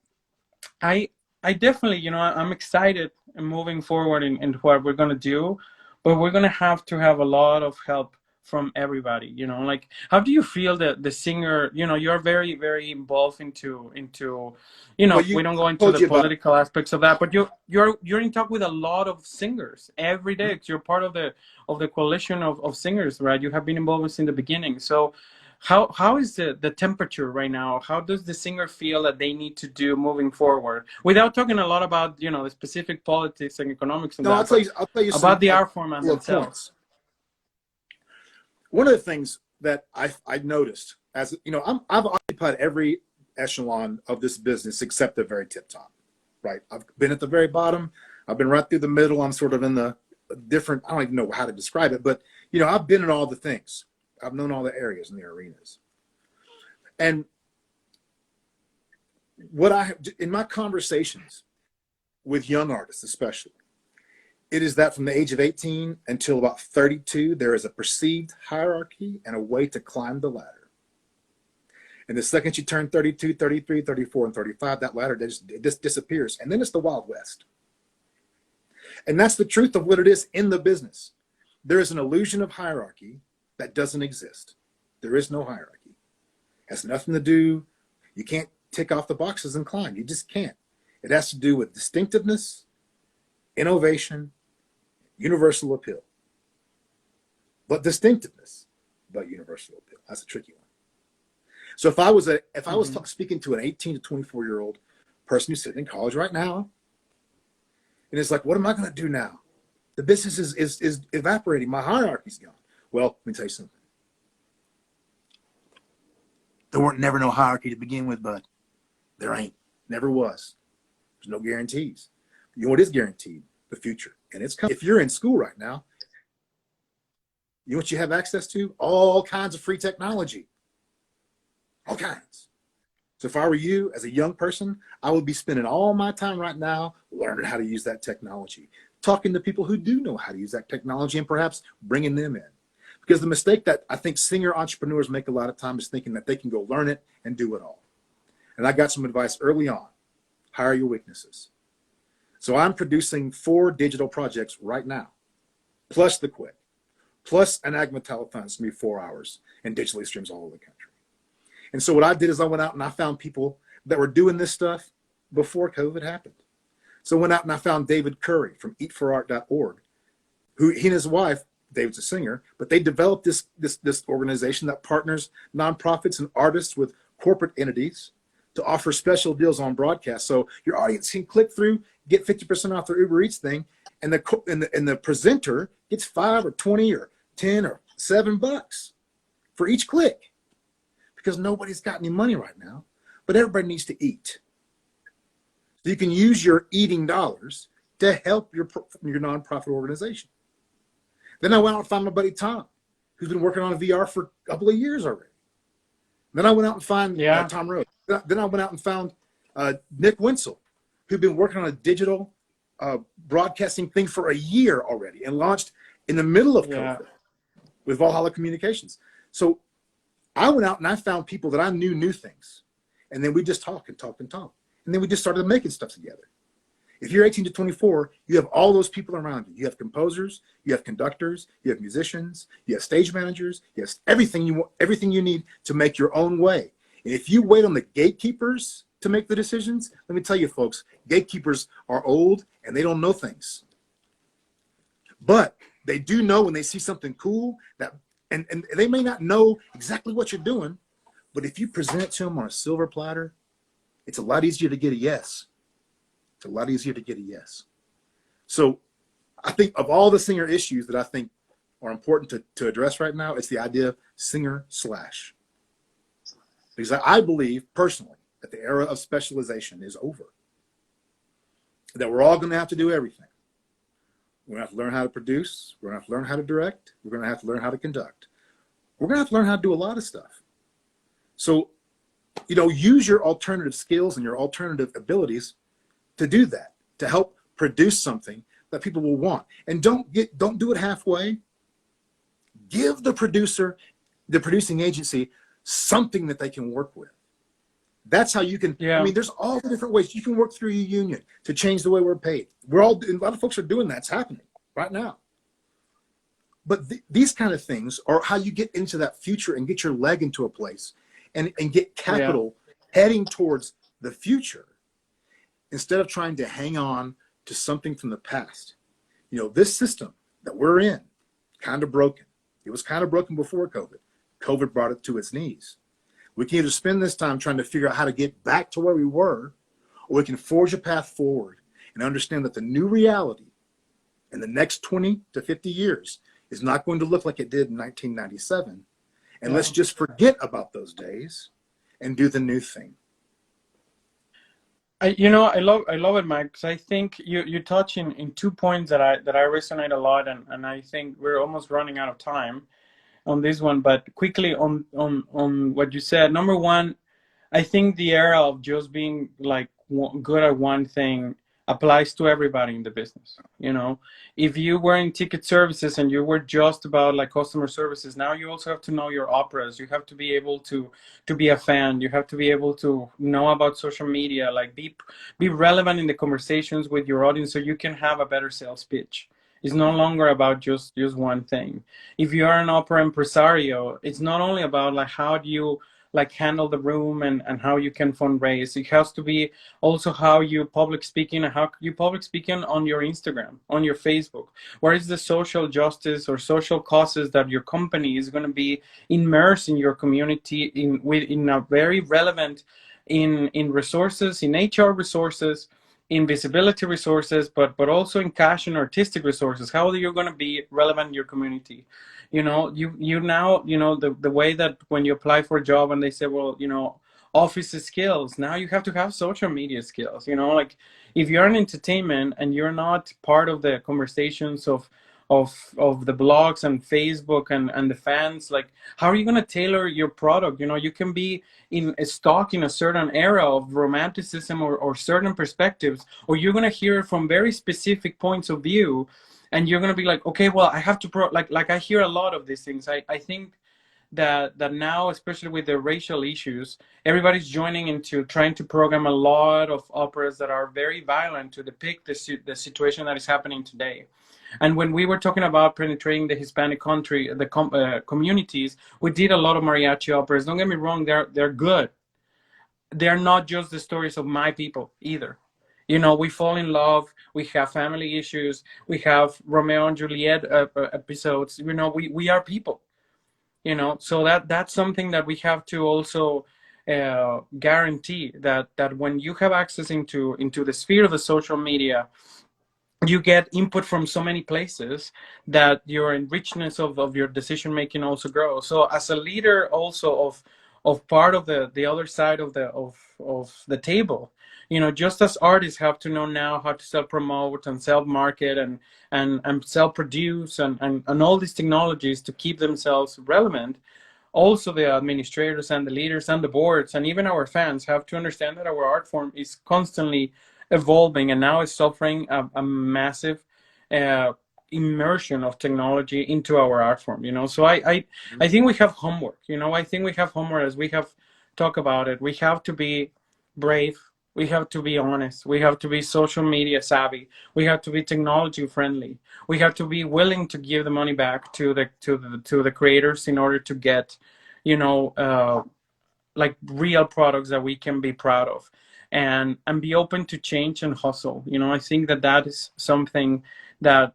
I definitely, I'm excited moving forward in what we're going to do, but we're going to have a lot of help from everybody, like, how do you feel that the singer, you're very, very involved into, Well, we don't I go into told the you about. political aspects of that, but you're in talk with a lot of singers every day. You're part of the coalition of singers, right? You have been involved since the beginning. So how is the temperature right now? How does the singer feel that they need to do moving forward, without talking a lot about the specific politics and economics and No, that, but I'll tell you about some the a art form and couple of themselves? points. One of the things that I noticed, as you know, I've occupied every echelon of this business except the very tip top, right? I've been at the very bottom. I've been right through the middle. I'm sort of in the different, I don't even know how to describe it, but I've been in all the things. I've known all the areas and the arenas. And what in my conversations with young artists, especially, it is that from the age of 18 until about 32, there is a perceived hierarchy and a way to climb the ladder. And the second you turn 32, 33, 34, and 35, that ladder just disappears. And then it's the Wild West. And that's the truth of what it is in the business. There is an illusion of hierarchy that doesn't exist. There is no hierarchy. It has nothing to do, you can't tick off the boxes and climb. You just can't. It has to do with distinctiveness, innovation, universal appeal. But distinctiveness, but universal appeal. That's a tricky one. So if I was speaking to an 18 to 24-year-old person who's sitting in college right now, and it's like, what am I going to do now? The business is evaporating. My hierarchy's gone. Well, let me tell you something. There weren't never no hierarchy to begin with, bud. There ain't. Never was. There's no guarantees. You know what is guaranteed? The future. And it's coming. If you're in school right now, you know what you have access to? All kinds of free technology. All kinds. So if I were you as a young person, I would be spending all my time right now learning how to use that technology, talking to people who do know how to use that technology, and perhaps bringing them in. Because the mistake that I think singer entrepreneurs make a lot of times is thinking that they can go learn it and do it all. And I got some advice early on. Hire your weaknesses. So I'm producing 4 digital projects right now, plus the Quick, plus an Agma telethon. It's going to be 4 hours and digitally streams all over the country. And so what I did is I went out and I found people that were doing this stuff before COVID happened. So I went out and I found David Curry from eatforart.org, who he and his wife, David's a singer, but they developed this organization that partners nonprofits and artists with corporate entities to offer special deals on broadcast. So your audience can click through, get 50% off their Uber Eats thing, and the presenter gets 5 or 20 or 10 or $7 for each click, because nobody's got any money right now, but everybody needs to eat. So you can use your eating dollars to help your nonprofit organization. Then I went out and found my buddy Tom, who's been working on a VR for a couple of years already. Then I went out and found Tom Rose. Then I went out and found Nick Wenzel, who'd been working on a digital broadcasting thing for a year already and launched in the middle of COVID with Valhalla Communications. So I went out and I found people that I knew things. And then we just talk and talk and talk. And then we just started making stuff together. If you're 18 to 24, you have all those people around you. You have composers, you have conductors, you have musicians, you have stage managers, you have everything you need to make your own way. And if you wait on the gatekeepers to make the decisions, let me tell you, folks, gatekeepers are old and they don't know things. But they do know when they see something cool, that and they may not know exactly what you're doing, but if you present it to them on a silver platter, it's a lot easier to get a yes. It's a lot easier to get a yes. So I think of all the singer issues that I think are important to address right now, it's the idea of singer slash. Because I believe personally that the era of specialization is over. That we're all going to have to do everything. We're going to have to learn how to produce. We're going to have to learn how to direct. We're going to have to learn how to conduct. We're going to have to learn how to do a lot of stuff. So, use your alternative skills and your alternative abilities to do that, to help produce something that people will want. And don't do it halfway. Give the producer, the producing agency, something that they can work with. That's how you can, there's all the different ways you can work through your union to change the way we're paid. A lot of folks are doing that. It's happening right now. But these kind of things are how you get into that future and get your leg into a place and get capital heading towards the future, instead of trying to hang on to something from the past. This system that we're in, kind of broken. It was kind of broken before COVID. COVID brought it to its knees. We can either spend this time trying to figure out how to get back to where we were, or we can forge a path forward and understand that the new reality in the next 20 to 50 years is not going to look like it did in 1997. And let's just forget about those days and do the new thing. I love it, Mike, because I think you touch in 2 points that I resonate a lot, and I think we're almost running out of time on this one. But quickly on what you said, number one, I think the era of just being like good at one thing applies to everybody in the business. If you were in ticket services and you were just about like customer services, now you also have to know your operas. You have to be able to be a fan. You have to be able to know about social media, like be relevant in the conversations with your audience so you can have a better sales pitch. It's no longer about just one thing. If you are an opera impresario, it's not only about like how do you handle the room and how you can fundraise. It has to be also how you public speaking and how you public speaking on your Instagram, on your Facebook. Where is the social justice or social causes that your company is going to be immersed in your community in a very relevant in resources, in HR resources, in visibility resources, but also in cash and artistic resources. How are you going to be relevant in your community? You now, the way that when you apply for a job and they say, well, office skills, now you have to have social media skills. Like if you're in entertainment and you're not part of the conversations of the blogs and Facebook and the fans, like how are you going to tailor your product? You can be in a stock in a certain era of romanticism or certain perspectives, or you're going to hear it from very specific points of view. And you're going to be like, okay, well, I have to like I hear a lot of these things. I think that now, especially with the racial issues, everybody's joining into trying to program a lot of operas that are very violent to depict the situation that is happening today. And when we were talking about penetrating the Hispanic communities, we did a lot of mariachi operas. Don't get me wrong, they're good. they're not just the stories of my people either. You know, we fall in love, we have family issues, we have Romeo and Juliet episodes. You know, we are people, you know, so that's something that we have to also guarantee, that when you have access into the sphere of the social media, you get input from so many places that your richness of your decision making also grows. So as a leader also of part of the other side of the table, you know, just as artists have to know now how to self promote and self market and self produce and all these technologies to keep themselves relevant, also the administrators and the leaders and the boards and even our fans have to understand that our art form is constantly evolving, and now it's suffering a massive uh, immersion of technology into our art form, you know. So I think we have homework, you know. I think we have homework, as we have talked about it. We have to be brave, we have to be honest, we have to be social media savvy, we have to be technology friendly, we have to be willing to give the money back to the creators in order to get, you know, like real products that we can be proud of, and be open to change and hustle. You know, I think that that is something that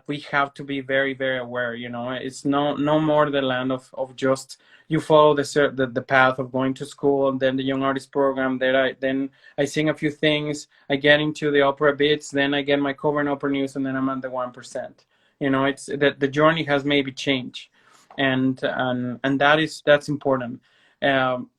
we have to be very very aware. You know, it's no more the land of just you follow the path of going to school and then the young artist program, then I sing a few things, I get into the opera bits, then I get my cover in opera news, and then I'm at the 1%. You know, it's that the journey has maybe changed, and that's important. um,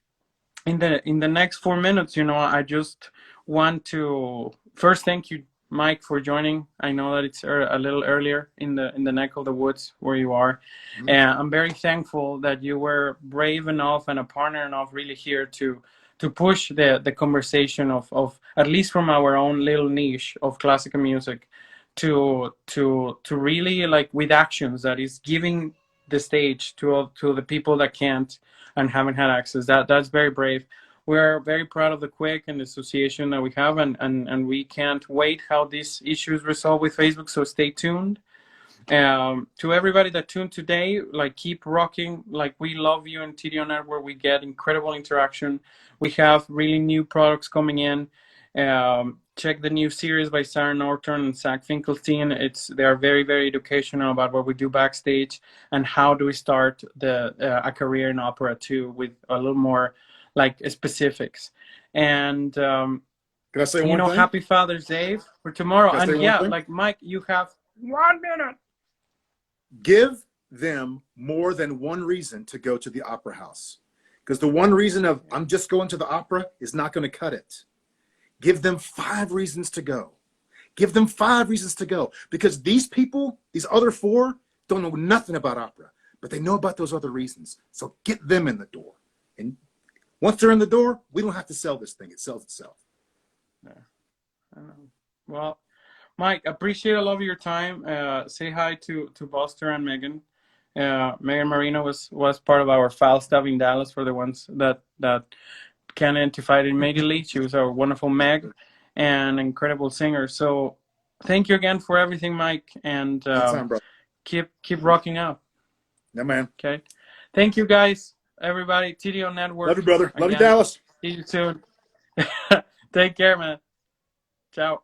in the next 4 minutes, you know, I just want to first thank you, Mike, for joining. I know that it's a little earlier in the neck of the woods where you are, and I'm very thankful that you were brave enough and a partner enough, really, here to push the conversation of at least from our own little niche of classical music to really, like, with actions that is giving the stage to the people that can't and haven't had access. That's very brave. We're very proud of the Quick and the association that we have, and we can't wait how these issues resolve with Facebook. So stay tuned. To everybody that tuned today, like, keep rocking. Like, we love you in TDO Network. We get incredible interaction. We have really new products coming in. Check the new series by Sarah Norton and Zach Finkelstein. They are very very educational about what we do backstage and how do we start a career in opera too, with a little more like specifics. And Can I say you one know, thing? happy Father's Day for tomorrow. Can I say And one yeah, thing? like, Mike, you have 1 minute. Give them more than one reason to go to the opera house, because the one reason of I'm just going to the opera is not going to cut it. Give them 5 reasons to go. Give them 5 reasons to go, because these people, these other 4, don't know nothing about opera, but they know about those other reasons. So get them in the door. And once they're in the door, we don't have to sell this thing. It sells itself. Yeah. Well, Mike, appreciate a lot of your time. Say hi to Buster and Megan. Megan Marino was part of our file staff in Dallas, for the ones that can identify it immediately. She was our wonderful Meg, and incredible singer. So thank you again for everything, Mike, and Anytime, bro. keep rocking out. Yeah, man. Okay, thank you guys, everybody. TDO Love you, Network brother. Love you, again. Dallas. See you soon. Take care, man. Ciao.